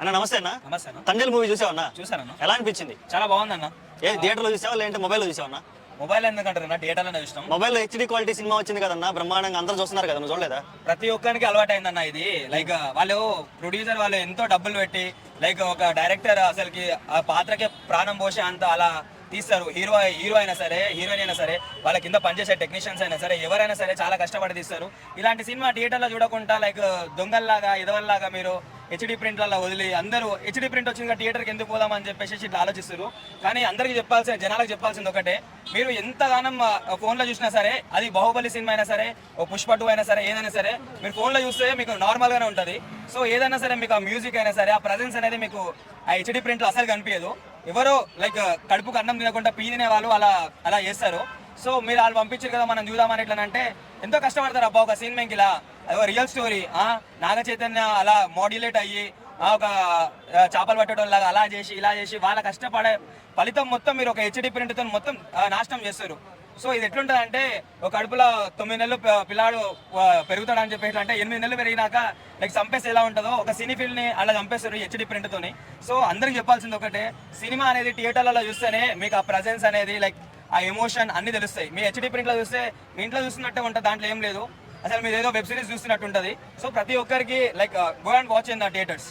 అన్న నమస్తే అన్న. నమస్తే అన్న. తండ్రి మూవీ చూసావన్నా? చూసానన్న. ఎలా అనిపించింది? చాలా బాగుందన్న. ఏ థియేటర్ లో చూసావా లేదంటే మొబైల్ లో చూసావన్నా? మొబైల్ ఎందుకంటారు థియేటర్లోనే చూసినాం. మొబైల్ హెచ్డి క్వాలిటీ సినిమా వచ్చింది కదన్నా, బ్రహ్మాండంగా అందరూ చూస్తున్నారు కదా, నువ్వు చూడలేదా? ప్రతి ఒక్కరికి అలవాటు అయిందన్న ఇది. లైక్ వాళ్ళు ప్రొడ్యూసర్ వాళ్ళు ఎంతో డబ్బులు పెట్టి లైక్ ఒక డైరెక్టర్ అసలుకి ఆ పాత్రకే ప్రాణం పోసి అంత అలా తీస్తారు. హీరో అయినా సరే, హీరోయిన్ అయినా సరే, వాళ్ళ కింద పనిచేసే టెక్నీషియన్స్ అయినా సరే, ఎవరైనా సరే చాలా కష్టపడి తీస్తారు. ఇలాంటి సినిమా థియేటర్లో చూడకుండా లైక్ దొంగల్లాగా ఎదవల్లాగా మీరు హెచ్డి ప్రింట్లలో వదిలి అందరూ హెచ్డి ప్రింట్ వచ్చింది థియేటర్కి ఎందుకు పోదామని చెప్పేసి ఇట్లా ఆలోచిస్తారు. కానీ అందరికీ జనాలకు చెప్పాల్సింది ఒకటే, మీరు ఎంతగానం ఫోన్లో చూసినా సరే, అది బాహుబలి సినిమా అయినా సరే, ఓ పుష్ప 2 అయినా సరే, ఏదైనా సరే మీరు ఫోన్లో చూస్తే మీకు నార్మల్గానే ఉంటుంది. సో ఏదైనా సరే మీకు ఆ మ్యూజిక్ అయినా సరే, ఆ ప్రజెన్స్ అనేది మీకు ఆ హెచ్డి ప్రింట్లో అసలు కనిపించదు. ఎవరో లైక్ కడుపుకు అన్నం తినకుండా పీ తినే వాళ్ళు అలా చేస్తారు. సో మీరు వాళ్ళు పంపించారు కదా మనం చూద్దామని ఎట్లనంటే ఎంతో కష్టపడతారు. అబ్బా ఒక సీన్ మేము ఇలా అదో రియల్ స్టోరీ, నాగ చైతన్య అలా మోడ్యులేట్ అయ్యి ఒక చేపలు పట్టడం లాగా అలా చేసి ఇలా చేసి వాళ్ళ కష్టపడే ఫలితం మొత్తం మీరు ఒక హెచ్డి ప్రింట్తో మొత్తం నాశనం చేస్తారు. సో ఇది ఎట్లుంటుంది అంటే, ఒక కడుపులో 9 నెలలు పిల్లాడు పెరుగుతాడు అని చెప్పేసి అంటే 8 నెలలు పెరిగినాక లైక్ చంపేసి ఎలా ఉంటుందో ఒక సినీ ఫీల్డ్ని అలా చంపేస్తారు హెచ్డి ప్రింట్తోని. సో అందరికి చెప్పాల్సింది ఒకటే, సినిమా అనేది థియేటర్లలో చూస్తేనే మీకు ఆ ప్రజెన్స్ అనేది లైక్ ఆ ఎమోషన్ అన్ని తెలుస్తాయి. మీ హెచ్డి ప్రింట్లో చూస్తే మీ ఇంట్లో చూస్తున్నట్టే ఉంటుంది, దాంట్లో ఏం లేదు, అసలు మీరు ఏదో వెబ్ సిరీస్ చూస్తున్నట్టు ఉంటుంది. సో ప్రతి ఒక్కరికి like go and watch in the theatres.